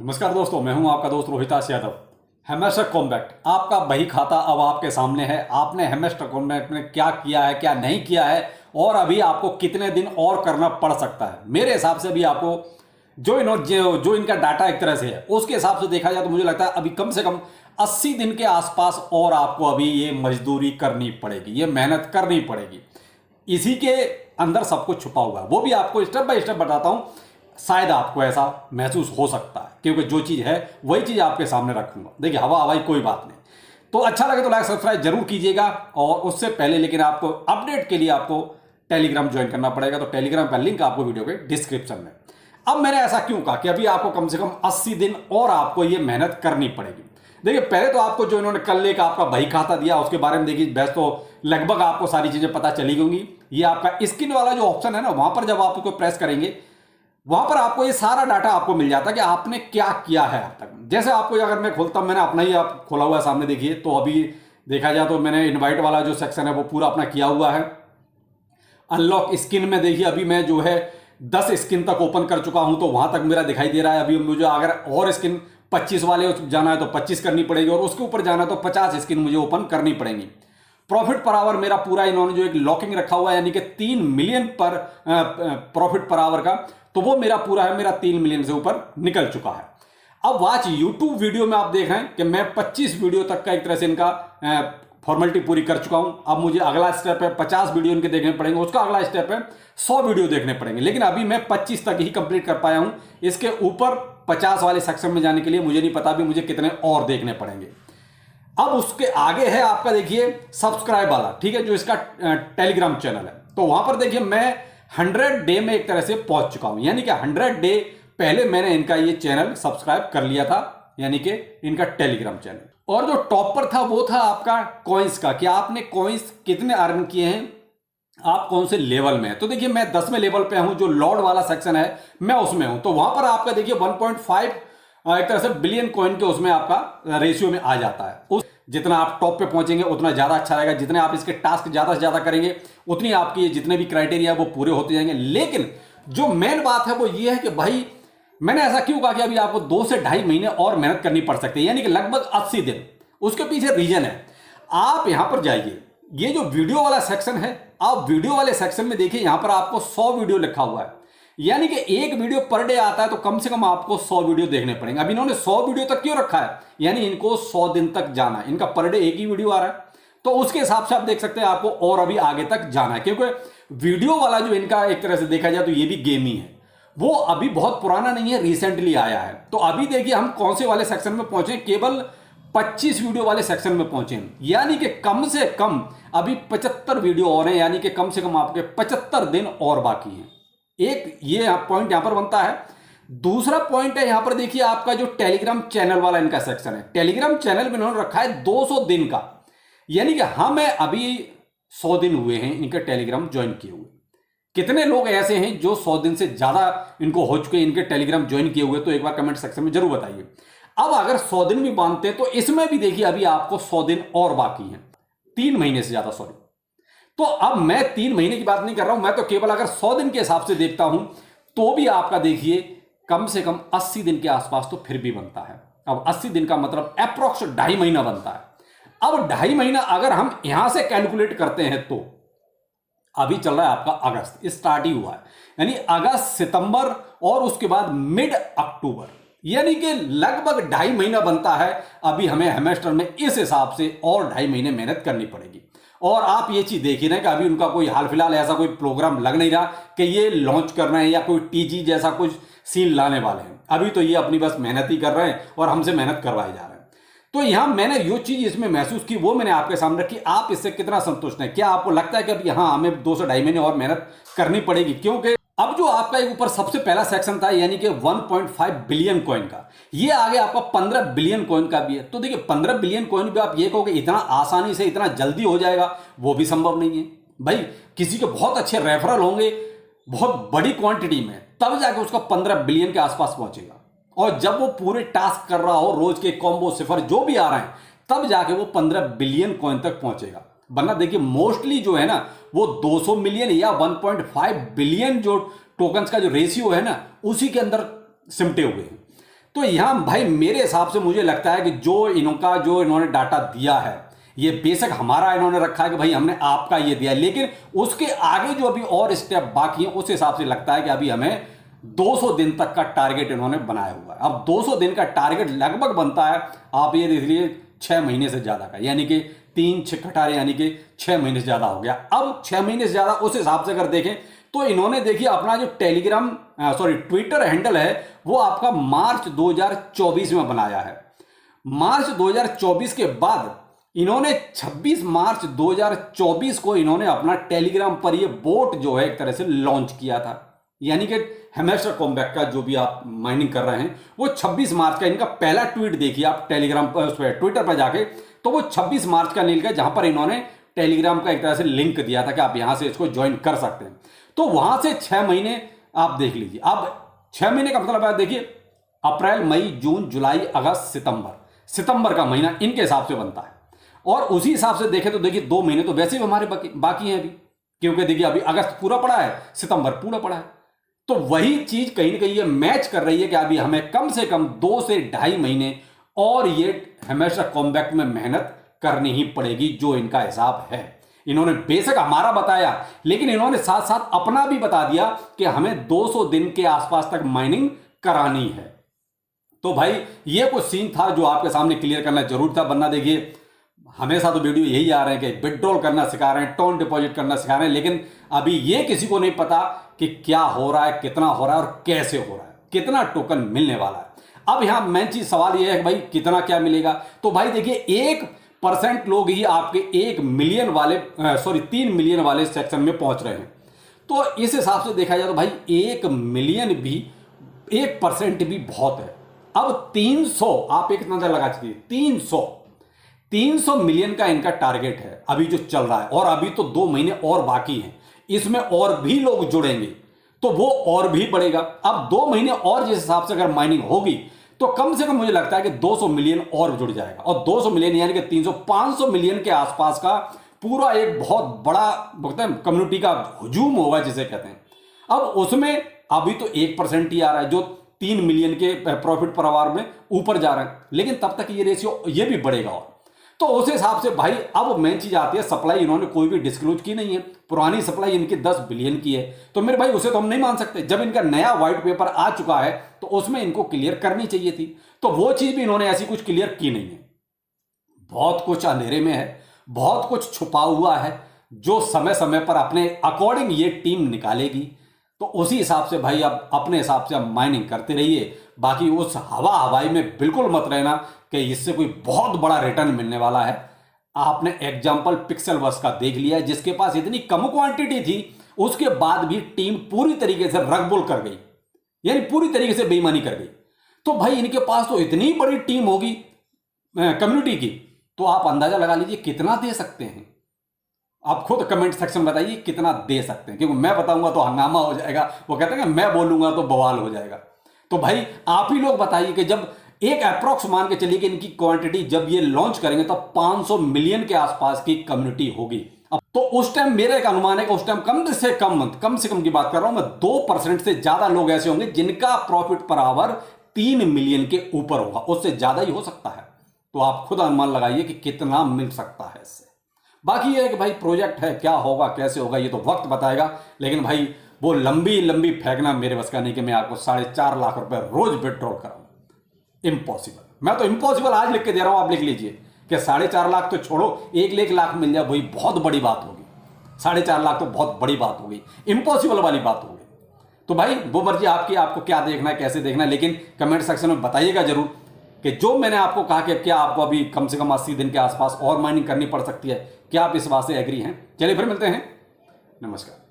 नमस्कार दोस्तों, मैं हूं आपका दोस्त रोहिताश यादव। हेमेस्टर कॉम्बैक्ट आपका बही खाता अब आपके सामने है। आपने हेमेस्टर कॉम्बैक्ट में क्या किया है, क्या नहीं किया है और अभी आपको कितने दिन और करना पड़ सकता है। मेरे हिसाब से अभी आपको जो इनका डाटा एक तरह से है उसके हिसाब से देखा जाए तो मुझे लगता है अभी कम से कम 80 दिन के आसपास और आपको अभी ये मजदूरी करनी पड़ेगी, ये मेहनत करनी पड़ेगी। इसी के अंदर सब कुछ छुपा हुआ है, वो भी आपको स्टेप बाय स्टेप बताता हूं। शायद आपको ऐसा महसूस हो सकता है क्योंकि जो चीज़ है वही चीज़ आपके सामने रखूंगा। देखिए, हवा हवाई कोई बात नहीं। तो अच्छा लगे तो लाइक सब्सक्राइब जरूर कीजिएगा। और उससे पहले लेकिन आपको अपडेट के लिए आपको टेलीग्राम ज्वाइन करना पड़ेगा। तो टेलीग्राम का लिंक आपको वीडियो के डिस्क्रिप्शन में। अब मैंने ऐसा क्यों कहा कि अभी आपको कम से कम 80 दिन और आपको ये मेहनत करनी पड़ेगी। देखिए, पहले तो आपको जो इन्होंने कल एक आपका बही खाता दिया उसके बारे में देखिए, बस तो लगभग आपको सारी चीजें पता चली होंगी। ये आपका स्क्रीन वाला जो ऑप्शन है ना, वहां पर जब आप उसको प्रेस करेंगे वहां पर आपको ये सारा डाटा आपको मिल जाता है कि आपने क्या किया है अब तक। जैसे आपको अगर मैं खोलता हूं, मैंने अपना ही आप खोला हुआ है सामने, देखिए। तो अभी देखा जाए तो मैंने इनवाइट वाला जो सेक्शन है वो पूरा अपना किया हुआ है। अनलॉक स्किन में देखिए, अभी मैं जो है 10 स्किन तक ओपन कर चुका हूं, तो वहां तक मेरा दिखाई दे रहा है। अभी मुझे अगर और स्किन 25 वाले जाना है तो 25 करनी पड़ेगी और उसके ऊपर जाना है तो 50 स्किन मुझे ओपन करनी पड़ेगी। प्रॉफिट पर आवर मेरा पूरा इन्होंने जो एक लॉकिंग रखा हुआ है, यानी कि 3 मिलियन पर प्रॉफिट पर आवर का, तो वो मेरा पूरा है, मेरा 3 मिलियन से ऊपर निकल चुका है। अब वॉच यूट्यूब वीडियो में आप देख रहे हैं कि मैं 25 वीडियो तक का एक तरह से इनका फॉर्मेलिटी पूरी कर चुका हूं। अब मुझे अगला स्टेप है 50 वीडियो इनके देखने पड़ेंगे, उसका अगला स्टेप है 100 वीडियो देखने पड़ेंगे। लेकिन अभी मैं 25 तक ही कंप्लीट कर पाया हूं। इसके ऊपर 50 वाले सेक्शन में जाने के लिए मुझे नहीं पता अभी मुझे कितने और देखने पड़ेंगे। अब उसके आगे है आपका देखिए सब्सक्राइब वाला, ठीक है, जो इसका टेलीग्राम चैनल है। तो वहां पर देखिए मैं 100 डे में एक तरह से पहुंच चुका हूं, यानी कि 100 डे पहले मैंने इनका ये चैनल सब्सक्राइब कर लिया था, यानी कि इनका टेलीग्राम चैनल। और जो टॉप पर था वो था आपका कॉइन्स का, कि आपने कॉइन्स कितने अर्न किए हैं, आप कौन से लेवल में है। तो देखिए मैं 10वें लेवल पे हूं, जो लॉर्ड वाला सेक्शन है मैं उसमें हूं। तो वहां पर आपका देखिए 1.5 एक तरह से बिलियन कॉइन के उसमें आपका रेशियो में आ जाता है। उस जितना आप टॉप पे पहुंचेंगे उतना ज्यादा अच्छा रहेगा। जितने आप इसके टास्क ज्यादा से ज्यादा करेंगे उतनी आपकी ये जितने भी क्राइटेरिया वो पूरे होते जाएंगे। लेकिन जो मेन बात है वो ये है कि भाई मैंने ऐसा क्यों कहा कि अभी आपको 2 से 2.5 महीने और मेहनत करनी पड़ सकती है, यानी कि लगभग 80 दिन। उसके पीछे रीजन है, आप यहां पर जाइए, ये जो वीडियो वाला सेक्शन है, आप वीडियो वाले सेक्शन में देखिए, यहां पर आपको 100 वीडियो लिखा हुआ है, यानी कि एक वीडियो पर डे आता है। तो कम से कम आपको 100 वीडियो देखने पड़ेंगे। अब इन्होंने 100 वीडियो तक क्यों रखा है, यानी इनको 100 दिन तक जाना है। इनका पर डे एक ही वीडियो आ रहा है, तो उसके हिसाब से आप देख सकते हैं आपको और अभी आगे तक जाना है। क्योंकि वीडियो वाला जो इनका एक तरह से देखा जाए तो ये भी गेम ही है, वो अभी बहुत पुराना नहीं है, रिसेंटली आया है। तो अभी देखिए हम कौन से वाले सेक्शन में पहुंचे, केवल 25 वीडियो वाले सेक्शन में पहुंचे, यानी कि कम से कम अभी 75 वीडियो और हैं, यानी कि कम से कम आपके 75 दिन और बाकी हैं। एक ये पॉइंट यहां पर बनता है। दूसरा पॉइंट है यहां पर देखिए आपका जो टेलीग्राम चैनल वाला इनका सेक्शन है। टेलीग्राम चैनल में इन्होंने रखा है 200 दिन का, यानी कि हमें अभी 100 दिन हुए हैं इनका टेलीग्राम ज्वाइन किए हुए। कितने लोग ऐसे हैं जो 100 दिन से ज्यादा इनको हो चुके हैं इनके टेलीग्राम ज्वाइन किए हुए, तो एक बार कमेंट सेक्शन में जरूर बताइए। अब अगर 100 दिन भी मानते हैं तो इसमें भी देखिए अभी आपको 100 दिन और बाकी हैं, 3 महीने से ज्यादा, सॉरी। तो अब मैं 3 महीने की बात नहीं कर रहा हूं, मैं तो केवल अगर 100 दिन के हिसाब से देखता हूं तो भी आपका देखिए कम से कम 80 दिन के आसपास तो फिर भी बनता है। अब 80 दिन का मतलब अप्रोक्स 2.5 महीना बनता है। अब 2.5 महीना अगर हम यहां से कैलकुलेट करते हैं तो अभी चल रहा है आपका अगस्त, स्टार्ट ही हुआ है, यानी अगस्त, सितंबर और उसके बाद मिड अक्टूबर, यानी कि लगभग 2.5 महीना बनता है। अभी हमें हेमेस्टर में इस हिसाब से और 2.5 महीने मेहनत करनी पड़ेगी। और आप ये चीज देखिए ना कि अभी उनका कोई हाल फिलहाल ऐसा कोई प्रोग्राम लग नहीं रहा कि ये लॉन्च कर रहे हैं या कोई टीजी जैसा कुछ सीन लाने वाले हैं। अभी तो ये अपनी बस मेहनत ही कर रहे हैं और हमसे मेहनत करवाए जा रहे हैं। तो यहां मैंने जो चीज इसमें महसूस की वो मैंने आपके सामने रखी। आप इससे कितना संतुष्ट हैं? क्या आपको लगता है कि अब यहां हमें 2 से 2.5 महीने और मेहनत करनी पड़ेगी? क्योंकि अब जो आपका एक ऊपर सबसे पहला सेक्शन था, यानी कि 1.5 बिलियन कॉइन का, ये आगे आपका 15 बिलियन कॉइन का भी है। तो देखिए 15 बिलियन कॉइन भी आप ये कहोगे इतना आसानी से इतना जल्दी हो जाएगा, वो भी संभव नहीं है भाई। किसी के बहुत अच्छे रेफरल होंगे बहुत बड़ी क्वांटिटी में, तब जाके उसका 15 बिलियन के आसपास पहुंचेगा। और जब वो पूरे टास्क कर रहा हो, रोज के कॉम्बो सिफर जो भी आ रहे हैं, तब जाके वो 15 बिलियन कॉइन तक पहुंचेगा। वरना देखिए मोस्टली जो है ना वो 200 मिलियन या 1.5 बिलियन जो टोकन्स का जो रेशियो है ना उसी के अंदर सिमटे हुए हैं। तो यहाँ भाई मेरे हिसाब से मुझे लगता है कि जो इन्होंने डाटा दिया है, ये बेशक हमारा इन्होंने रखा है कि भाई हमने आपका ये दिया, लेकिन उसके आगे जो अभी और स्टेप बाकी है उस हिसाब से लगता है कि अभी हमें 200 दिन तक का टारगेट इन्होंने बनाया हुआ है। अब 200 दिन का टारगेट लगभग बनता है, आप ये देख लीजिए 6 महीने से ज्यादा का, यानी कि 3 6 यानी कि 6 महीने से ज्यादा हो गया। अब 6 महीने से ज्यादा उस हिसाब से अगर देखें तो इन्होंने देखिए अपना जो ट्विटर हैंडल है वो आपका मार्च 2024 में बनाया है। मार्च 2024 के बाद इन्होंने 26 मार्च 2024 को इन्होंने अपना टेलीग्राम पर ये बोट जो है एक तरह से लॉन्च किया था, यानी कि हैमस्टर कॉम्बैट का जो भी आप माइनिंग कर रहे हैं वो 26 मार्च का इनका पहला ट्वीट देखिए आप टेलीग्राम पर ट्विटर पर जाके, तो वो 26 मार्च का नील का जहां पर इन्होंने टेलीग्राम का एक तरह से लिंक दिया था कि आप यहां से इसको ज्वाइन कर सकते हैं। तो वहां से 6 महीने आप देख लीजिए। अब 6 महीने का मतलब है देखिए अप्रैल मई जून जुलाई अगस्त सितंबर का महीना इनके हिसाब से बनता है, और उसी हिसाब से देखें तो देखिए 2 महीने तो वैसे भी हमारे बाकी हैं अभी, क्योंकि देखिए अभी अगस्त पूरा पड़ा है, सितंबर पूरा पड़ा है। तो वही चीज कहीं ना कहीं ये मैच कर रही है कि अभी हमें कम से कम 2 से 2.5 महीने और ये हमेशा कॉम्बैक्ट में मेहनत करनी ही पड़ेगी, जो इनका हिसाब है। इन्होंने बेशक हमारा बताया, लेकिन इन्होंने साथ साथ अपना भी बता दिया कि हमें 200 दिन के आसपास तक माइनिंग करानी है। तो भाई ये कुछ सीन था जो आपके सामने क्लियर करना जरूर था, वरना देखिए हमेशा तो वीडियो यही आ रहे हैं कि विड्रॉल करना सिखा रहे हैं, टर्म डिपॉजिट करना सिखा रहे हैं, लेकिन अभी ये किसी को नहीं पता कि क्या हो रहा है, कितना हो रहा है और कैसे हो रहा है, कितना टोकन मिलने वाला है। अब यहां मेन चीज सवाल यह है कि भाई कितना क्या मिलेगा। तो भाई देखिए 1% लोग ही आपके 3 मिलियन वाले सेक्शन में पहुंच रहे हैं। तो इस हिसाब से देखा जाए तो भाई 1 मिलियन भी 1% भी बहुत है। अब 300 आप एक नजर लगा चुकी, 300 मिलियन का इनका टारगेट है अभी जो चल रहा है, और अभी तो 2 महीने और बाकी हैं, इसमें और भी लोग जुड़ेंगे तो वो और भी बढ़ेगा। अब 2 महीने और जिस हिसाब से अगर माइनिंग होगी तो कम से कम मुझे लगता है कि 200 मिलियन और जुड़ जाएगा, और 200 मिलियन यानी कि 500 मिलियन के आसपास का पूरा एक बहुत बड़ा कम्युनिटी का हुजूम होगा जिसे कहते हैं। अब उसमें अभी तो 1% ही आ रहा है जो 3 मिलियन के प्रॉफिट पर आवर में ऊपर जा रहा है, लेकिन तब तक ये रेशियो ये भी बढ़ेगा। और तो उस हिसाब से भाई अब मेन चीज आती है, सप्लाई इन्होंने कोई भी डिस्क्लोज की नहीं है। पुरानी सप्लाई इनकी 10 बिलियन की है, तो मेरे भाई उसे तो हम नहीं मान सकते। जब इनका नया व्हाइट पेपर आ चुका है तो उसमें इनको क्लियर करनी चाहिए थी, तो वो चीज भी इन्होंने ऐसी कुछ क्लियर की नहीं है। बहुत कुछ अंधेरे में है, बहुत कुछ छुपा हुआ है, जो समय समय पर अपने अकॉर्डिंग ये टीम निकालेगी। तो उसी हिसाब से भाई अब अपने हिसाब से आप माइनिंग करते रहिए, बाकी उस हवाई में बिल्कुल मत रहना कि इससे कोई बहुत बड़ा रिटर्न मिलने वाला है। आपने एग्जाम्पल पिक्सल वर्स का देख लिया, जिसके पास इतनी कम क्वांटिटी थी उसके बाद भी टीम पूरी तरीके से रगबुल कर गई, यानी पूरी तरीके से बेईमानी कर गई। तो भाई इनके पास तो इतनी बड़ी टीम होगी कम्युनिटी की, तो आप अंदाजा लगा लीजिए कितना दे सकते हैं। आप खुद कमेंट सेक्शन में बताइए कितना दे सकते हैं, क्योंकि मैं बताऊंगा तो हंगामा हो जाएगा, वो कहते हैं मैं बोलूंगा तो बवाल हो जाएगा। तो भाई आप ही लोग बताइए कि जब एक अप्रोक्स मान के चलिए कि इनकी क्वांटिटी जब ये लॉन्च करेंगे तो 500 मिलियन के आसपास की कम्युनिटी होगी। अब तो उस टाइम मेरा एक अनुमान है कि उस टाइम कम से कम की बात कर रहा हूं मैं, 2% से ज्यादा लोग ऐसे होंगे जिनका प्रॉफिट पर आवर 3 मिलियन के ऊपर होगा, उससे ज्यादा ही हो सकता है। तो आप खुद अनुमान लगाइए कि कितना मिल सकता है इससे। बाकी ये है कि भाई प्रोजेक्ट है, क्या होगा कैसे होगा ये तो वक्त बताएगा, लेकिन भाई वो लंबी फेंकना मेरे बस का नहीं कि मैं आपको 4.5 लाख रुपए रोज विड्रॉल कराऊं। इम्पॉसिबल। मैं तो इम्पॉसिबल आज लिख के दे रहा हूं, आप लिख लीजिए कि 4.5 लाख तो छोड़ो, 1 लाख मिल जाए वही बहुत बड़ी बात होगी। 4.5 लाख तो बहुत बड़ी बात होगी, इम्पॉसिबल वाली बात होगी। तो भाई वो मर्जी आपकी, आपको क्या देखना है कैसे देखना है, लेकिन कमेंट सेक्शन में बताइएगा जरूर कि जो मैंने आपको कहा कि क्या आपको अभी कम से कम 80 दिन के आसपास और माइनिंग करनी पड़ सकती है, क्या आप इस बात से एग्री हैं। चलिए फिर मिलते हैं, नमस्कार।